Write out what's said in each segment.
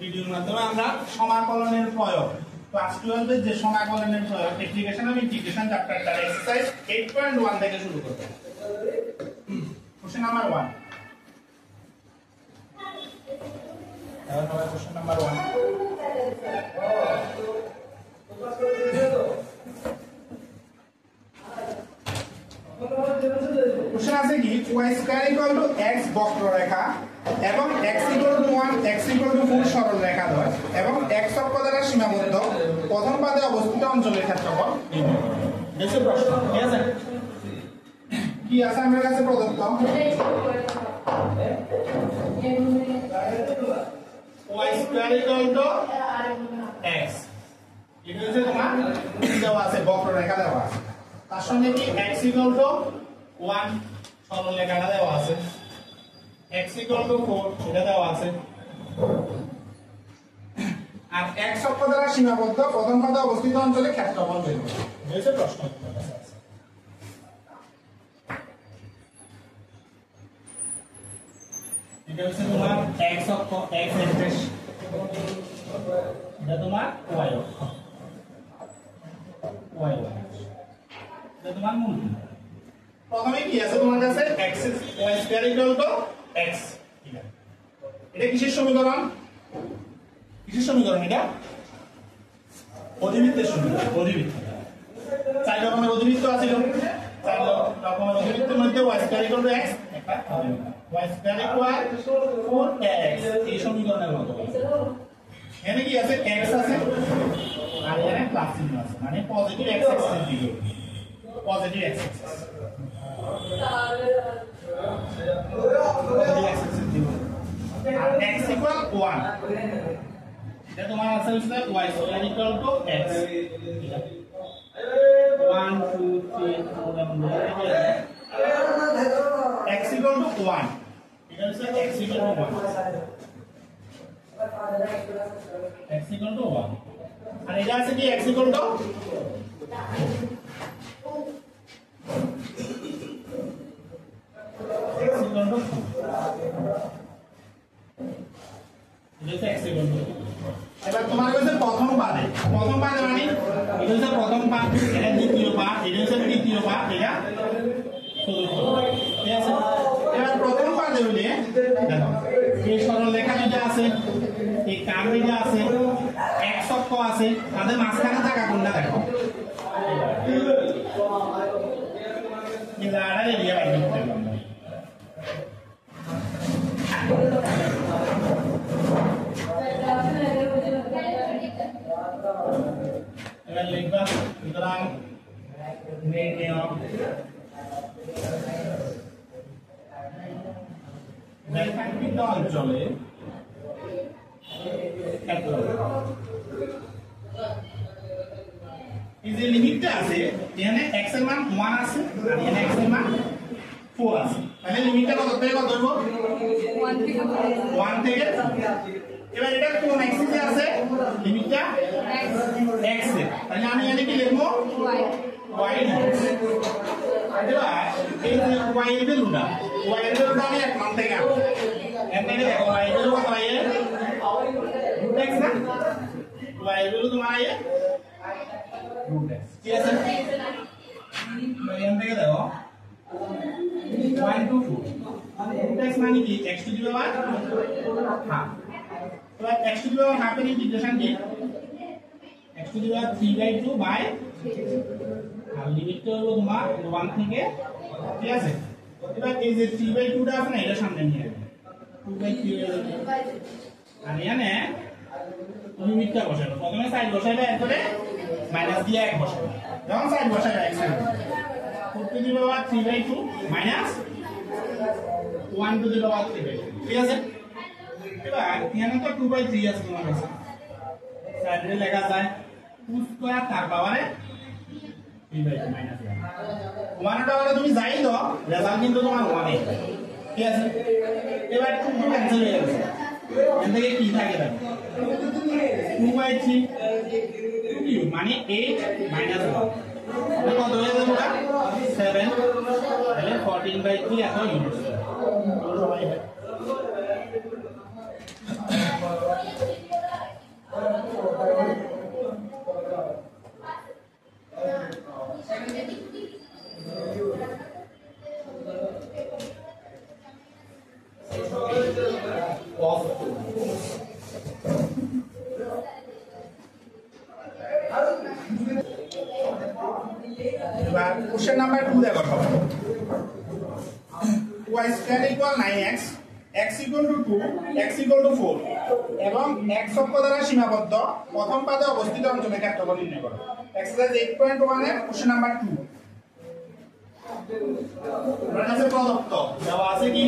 ভিডিওর মাধ্যমে আমরা সমাকলনের প্রয়োগ ক্লাস 12 এর যে সমাকলনের প্রয়োগ অ্যাপ্লিকেশন অফ ইন্টিগ্রেশন চ্যাপ্টারটার এক্সারসাইজ 8.1 থেকে শুরু করব। Question number 1। Question number 1। Question আছে কি y square equal to x বক্ররেখা এবং x equal to 1 x equal to 4 সরল রেখা দ্বয় এবং x অক্ষ দ্বারা সীমাবদ্ধ প্রথম পাদে অবস্থিত অঞ্চলের ক্ষেত্রফল নির্ণয় করো। দেখো প্রশ্ন ঠিক আছে কি আছে আমার কাছে প্রদত্ত y square equal to x এটা হচ্ছে তোমার দেওয়া আছে বক্ররেখা দেওয়া আছে তার সঙ্গে কি x ইকুয়াল টু 1 সরল রেখাটা দেওয়া আছে x ইকুয়াল টু 4 সেটা দেওয়া আছে আর x অক্ষ দ্বারা সীমাবদ্ধ প্রথম পাদে অবস্থিত অঞ্চলে ক্ষেত্রফল বের করো। বুঝছো প্রশ্ন এটা হচ্ছে তোমার x অক্ষ x অ্যাক্সিস এটা তোমার y অক্ষ y এটা তোমার মূল। প্রথমে কি আছে তোমার কাছে x y square equal to x এটা কিসের সমীকরণ এটা অধিবৃত্তের সমীকরণ অধিবৃত্ত চার রকমের অধিবৃত্ত আছে চার রকমের অধিবৃত্তের মধ্যে y square equal to x একটা y স্কয়ার ইকুয়াল 4x এই সমীকরণের মতো এখানে কি আছে x আছে আর এখানে প্লাস চিহ্ন আছে মানে পজিটিভ x এক্সিস দিকে পজিটিভ x এক্সিস আর x ইকুয়াল 1 এটা তোমার আছে হচ্ছে y square equal to x 1 2 3 4 x equal to 1 এটা হচ্ছে x equal to 1 x equal to 1 আর এটা আছে কি x ইকুয়াল টু এবার তোমার কাছে প্রথম পাদে মানে এটা হচ্ছে প্রথম পাদ এটা দ্বিতীয় পাদ এটা হচ্ছে তৃতীয় পাদ এটা চতুর্থ ঠিক আছে। এবার প্রথম পাদে হইলে দেখো এই সরল রেখা যেটা আছে এই কার্ভ যেটা আছে x অক্ষ আছে তাদের মাঝখানে থাকা কোণটা দেখো এই লাড়ার এরিয়া বাইর করতে হবে এবার লিখবা সুতরাং নির্ণয় রেখাঙ্কিত অঞ্চলে এই যে লিমিটটা আছে এখানে x এর মান 1 আছে আর এখানে x এর মান 4 আছে তাহলে লিমিটটা কত থেকে কত হইব 1 থেকে এবার এটা কোন এক্সিসে আছে লিমিটটা x এর তাহলে আমি এখানে কি লিখব y এবার এই যে y এর ভ্যালুটা আমি এক মান থেকে আনবো এখানে দেখো y এর ভ্যালু কত হয় x না y এর ভ্যালু তোমার আইয়ে ঠিক আছে এখান থেকে দেখো 1 to 4 x মানে কি x to the power half তো x to the power half এর ইন্টিগ্রেশন কি x to the power 3/2 by আর লিমিটটা হলো তোমার 1 থেকে ঠিক আছে। এবার এই যে 3/2 টা আছে না এটা সামনে নিয়ে আসবে 2/3 আর এখানে লিমিটটা বসাবো প্রথমে সাইড বসাবে এরপরে মাইনাস দিয়ে 1 বসাবে যখন সাইড বসাবে x এর 4 to the power 3/2 minus 1 to the power 3/2 ঠিক আছে। এবার এখানে তো 2/3 আছে তোমার কাছে সাইডে লেখা যায় 2 স্কয়ার তার পাওয়ারে 3/2 মাইনাস 1 টা বলে তুমি যাই দাও রেজাল্ট কিন্তু তোমার 1 ঠিক আছে। এবার 2 ক্যান্সেল হয়ে যাবে এখান থেকে কি থাকে দেখো 2/3 মানে 8 মাইনাস 1 মানে কত হয়ে যাবে ওটা 7 তাহলে 14/3 এত ইউনিট সবাই cos 2। এবার কোশ্চেন নাম্বার 2 দেখো সবাই। y square equal 9x, x equal to 2, x equal to 4 এবং x অক্ষ দ্বারা সীমাবদ্ধ প্রথম পাদে অবস্থিত অঞ্চলের ক্ষেত্রফল নির্ণয় করো। এক্সারসাইজ 8.1 এর কোশ্চেন নাম্বার 2। আমরা কাছে প্রদত্ত দেওয়া আছে কি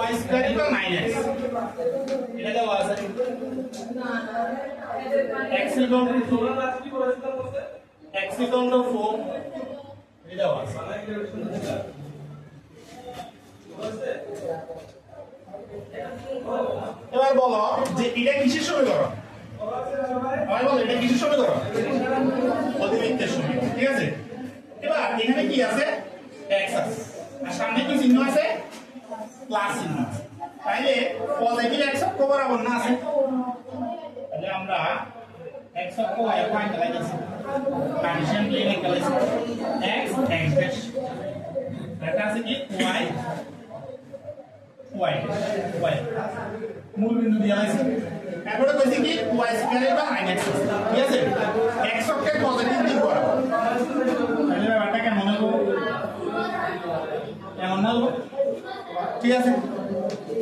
y square equal 9x, এটা দেওয়া আছে x equal to 2, x equal to 4 এটা দেওয়া আছে। এবার বলো যে এটা কিসের সমীকরণ? আবার বলো এটা কিসের সমীকরণ? অধিবৃত্তের সমীকরণ, ঠিক আছে। এবার এখানে কি আছে? x আছে আর সামনে কি চিহ্ন আছে? প্লাস চিহ্ন আছে। তাইলে পজিটিভ x অক্ষ বরাবর না আছে, তাহলে আমরা x অক্ষ y অক্ষ আঁকা লাগাইছি, কার্টেসিয়ান প্লেন আঁকা লাগাইছি, x x ড্যাশ, এটা আছে কি y y y মূল বিন্দু দিয়া আছে। এরপরে কইছি কি y স্কয়ার বা 9x, ঠিক আছে। x অক্ষের পজিটিভ দিক বরাবর, তাহলে ব্যাপারটা কেমন হবে? কেমন হবে? ঠিক আছে।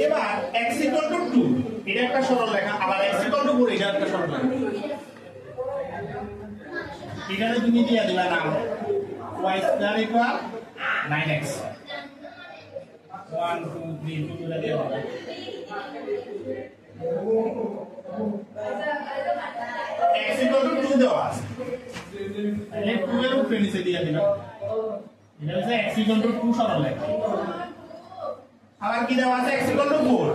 এবার x equal to 2 এটা একটা সরল রেখা, আবার x equal to 4 এটা একটা সরল রেখা। এখানে তুমি দিয়া দিবা নাম y square equal 9x, 1 2 3 2 করে দেওয়া হবে। x equal to 2 দেওয়া আছে, তাহলে 2 এর উপরে নিচে দিয়া দিবা, এটা হচ্ছে x equal to 2 সরল রেখা। আবার কি দেওয়া আছে? x equal to 4,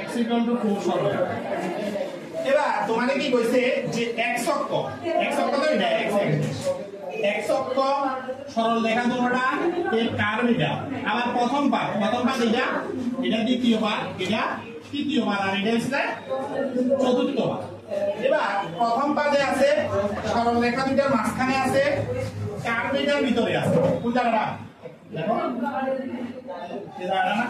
x equal to 4 সরল রেখা। এবার তোমাদের কি কইছে যে x অক্ষ তো এটা x অক্ষ সরল রেখা দুটোটা এর কার্ভ এটা, আবার প্রথম পাদ এটা দ্বিতীয় পাদ, এটা তৃতীয় পাদ, আর এটা হচ্ছে চতুর্থ পাদ। এবার প্রথম পাদে আছে সরল রেখা দুটার মাঝখানে আছে, কার্ভ এটার ভিতরে আছে। কোন জায়গাটা দেখো, এই জায়গাটা না।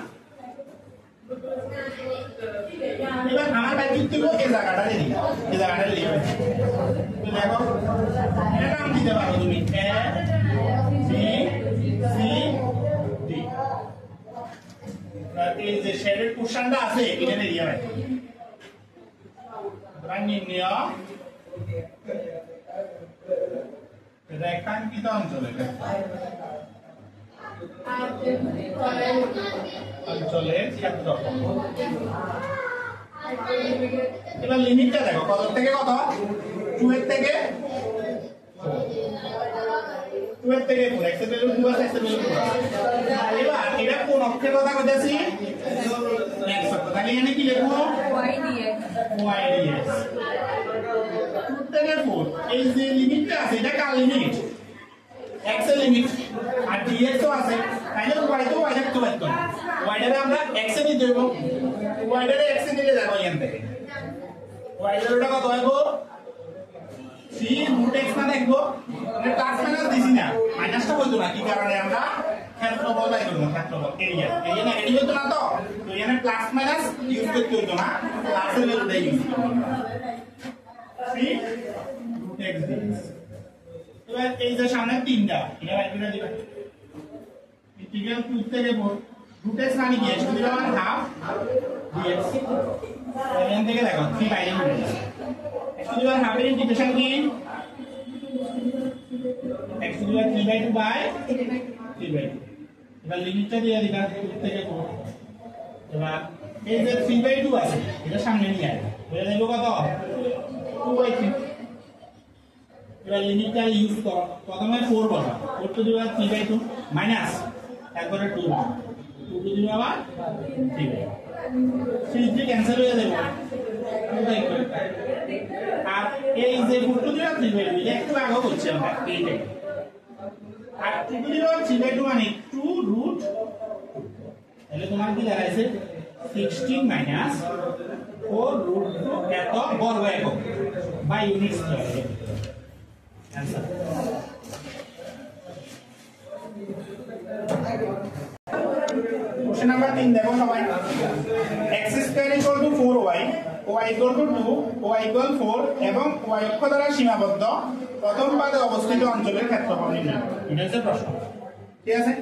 এবার আমার বাইক দিব এই জায়গাটা দিই, এই জায়গাটা দিই। দেখো এটা নাম দিতে পারো তুমি a b c d। এই যে শেডেড পোরশনটা আছে এটা দিয়ে ভাই নির্ণয় রেখাঙ্কিত অঞ্চলের ক্ষেত্রফল। এবার লিমিটটা দেখো কত থেকে কত? 2 এর থেকে 4, 2 এর থেকে 4, x এর ভ্যালু 2 আছে, x এর ভ্যালু 2 আছে। এবার এটা কোন অক্ষের কথা কইতাছি? x অক্ষ। তাহলে এখানে কি লিখবো? y dx, 2 থেকে 4 এই যে লিমিটটা আছে এটা কার লিমিট? x এর লিমিট, আর dx ও আছে, তাইলে y তো y রাখতে পারতো না, y টারে আমরা x এ নিয়ে দেব, y টারে x এ নিলে দেখো এখান থেকে y টারটা কত হইব? 3 √x না দেখবো, মানে প্লাস মাইনাস দিছি না, মাইনাসটা হইতো না, কি কারণে? আমরা ক্ষেত্রফল বাই করব, ক্ষেত্রফল এরিয়া নেগেটিভ হইতো না, তো এখানে প্লাস মাইনাস ইউজ করতে হইতো না, প্লাসের ভ্যালুটা ইউজ করব, 3 √x dx। এবার এই যে সামনে তিনটা, এটা বাই করে দিবা, ইন্টিগ্রাল 2 থেকে 4 √x মানে কি? x to the power half dx। এখান থেকে দেখো 3 বাইরে হয়ে যাবে, x to the power half এর ইন্টিগ্রেশন কি? x to the power 3/2 by 3/2। এবার লিমিটটা দিয়ে দিবা 2 থেকে 4। এবার এই যে 3/2 আছে এটা সামনে নিয়ে আসবে, বলে দেব কত? 2/3। এবার লিমিটটা ইউজ করো, প্রথমে 4 বসা, 4 টু দি পাওয়ার 3/2 মাইনাস একবারে 2 টু দি পাওয়ার 3/2, 3 ক্যান্সেল হয়ে যাবে, আর এই যে 4 টু দি পাওয়ার 3/2 এটা একটু আগেও করছি আমরা এইটাই, আর 2 টু দি পাওয়ার 3/2 মানে 2 √, তাহলে তোমার কি দাঁড়াইছে 16 মাইনাস 4 √2 এত বর্গ একক বা unit square. Answer question number 3 देखो सबाई x square equal to 4y y equal to 2 y equal 4 এবং y অক্ষ দ্বারা সীমাবদ্ধ প্রথম পাদে অবস্থিত অঞ্চলের ক্ষেত্রফল নির্ণয় এটা হচ্ছে প্রশ্ন ঠিক আছে